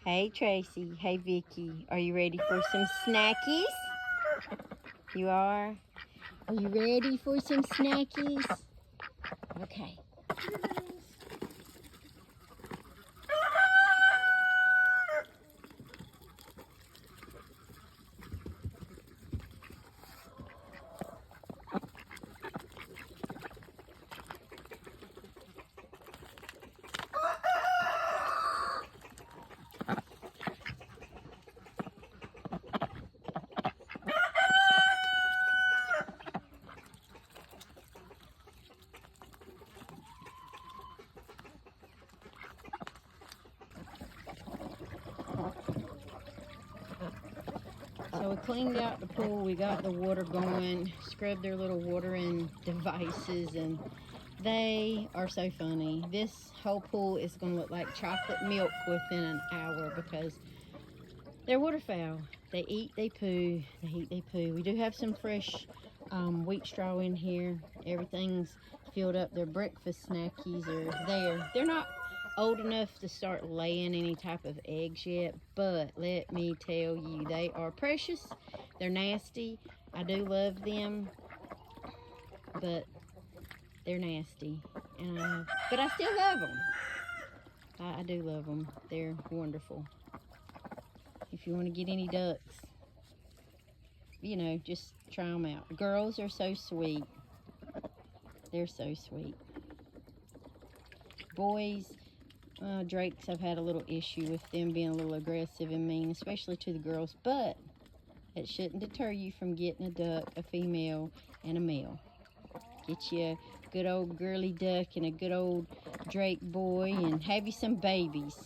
Hey, Tracee. Hey, Vickie. Are you ready for some snackies? You are? Are you ready for some snackies? Okay. So we cleaned out the pool, we got the water going, scrubbed their little watering devices, and they are so funny. This whole pool is going to look like chocolate milk within an hour because they're waterfowl. They eat, they poo, they eat, they poo. We do have some fresh wheat straw in here. Everything's filled up. Their breakfast snackies are there. They're not old enough to start laying any type of eggs yet, but let me tell you, they are precious. They're nasty. I do love them, but they're nasty. But I still love them. I do love them. They're wonderful. If you want to get any ducks, you know, just try them out. The girls are so sweet. They're so sweet. Boys, Drakes, I've had a little issue with them being a little aggressive and mean, especially to the girls, but it shouldn't deter you from getting a duck, a female, and a male. Get you a good old girly duck and a good old Drake boy, and have you some babies.